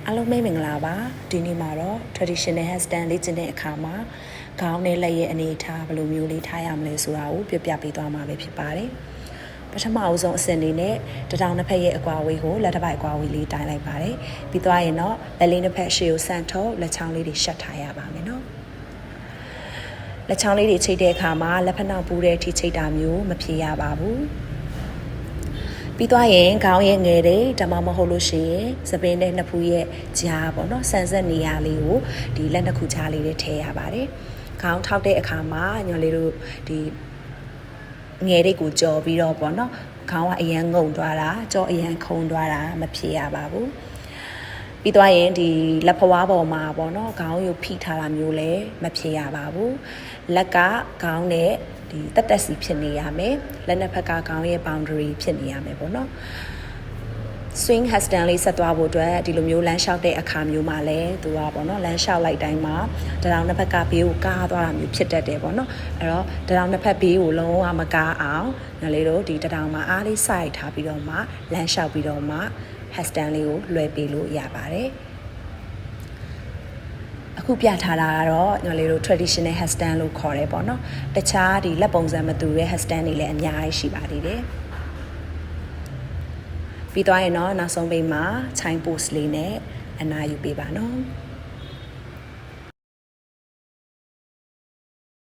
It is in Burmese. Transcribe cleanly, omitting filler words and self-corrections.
အားလုံးမင်္ဂလာပါဒီနေ့မှာတော့ traditional hairstyle လေ့ကျင့်တဲ့အခါမှာခေါင်းနဲ့လက်ရဲ့အနေအထားဘယ်လိုမျိုးလေးထားရမလဲဆိုတာကိုပြပြပေးသွားမှာပဲဖြစ်ပါတယ်ပထမအဦးဆုံးအဆင့်အနေနဲ့တထောင်နှစ်ဖက်ရဲ့အကွာအဝေးကိုလက်တစ်ပိုက်အကွာအဝေးလေးတိုင်းလိုက်ပါတယ်ပြီးသွားရင်တော့လက်လေးနှစ်ဖက်ရှေ့ကိုဆန့်ထုတ်လက်ချောင်းလေးတွေရှက်ထားရပါမယ်နော်လက်ချောင်းလေးတွေချိတ်တဲ့အခါမှာလက်ဖက်နှောက်ပူတဲ့အထိချိတ်တာမျိုးမဖြစ်ရပါဘူးပြီးသွားရင်ခေါင်းရဲ့ငယ်တဲ့ဒါမှမဟုတ်လို့ရှိရင်စပင်းနဲ့နှစ်ဖူးရဲ့ကြားပေါ့နော်ဆန်ဆက်နေရလေးကိုဒီလက်နှစ်ခုကြားလေးတွေထည့်ရပါတယ်ခေါင်းထောက်တဲ့အခါမှာညလေးတို့ဒီငယ်တဲ့ကိုကြော်ပြီးတော့ပေါ့နော်ခေါင်းကအရန်ငုံသွားတာကြောအရန်ခုံသွားတာမဖြစ်ရပါဘူးပြီးသွားရင်ဒီလက်ဖွားပေါ်မှာပေါ့နော်ခေါင်းကိုဖိထားတာမျိုးလည်းမဖြစ်ရပါဘူးလက်ကခေါင်းနဲ့ဒီတက်စီဖြစ်နေရမယ်လက်နှစ်ဖက်ကခေါင်းရဲ့ boundary ဖြစ်နေရမယ်ပေါ့နော် swing hairstyle လေးဆက်သွားဖို့အတွက်ဒီလိုမျိုးလမ်းလျှောက်တဲ့အခါမျိုးမှာလည်းသူကပေါ့နော်လမ်းလျှောက်လိုက်တိုင်းမှာတရောင်နှစ်ဖက်ကဘေးကိုကားသွားတာမျိုးဖြစ်တတ်တယ်ပေါ့နော်အဲ့တော့တရောင်နှစ်ဖက်ဘေးကိုလုံးဝမကားအောင်ညလေးတို့ဒီတရောင်မှာအားလေးစိုက်ထားပြီးတော့မှလမ်းလျှောက်ပြီးတော့မှ hairstyle လေးကိုလွှဲပေးလို့ရပါတယ်အခုပြထားတာကတော့ညလေးတို့ traditional hairstyle လို့ခေါ်တယ်ပေါ့နော်တခြားဒီလက်ပုံစံမတူတဲ့ hairstyle တွေလည်းအများကြီးရှိပါသေးတယ်ပြီးသွားရင်တော့နောက်ဆုံးပိတ်မှာ chain pose လေးနဲ့အနာယူပေးပါနော်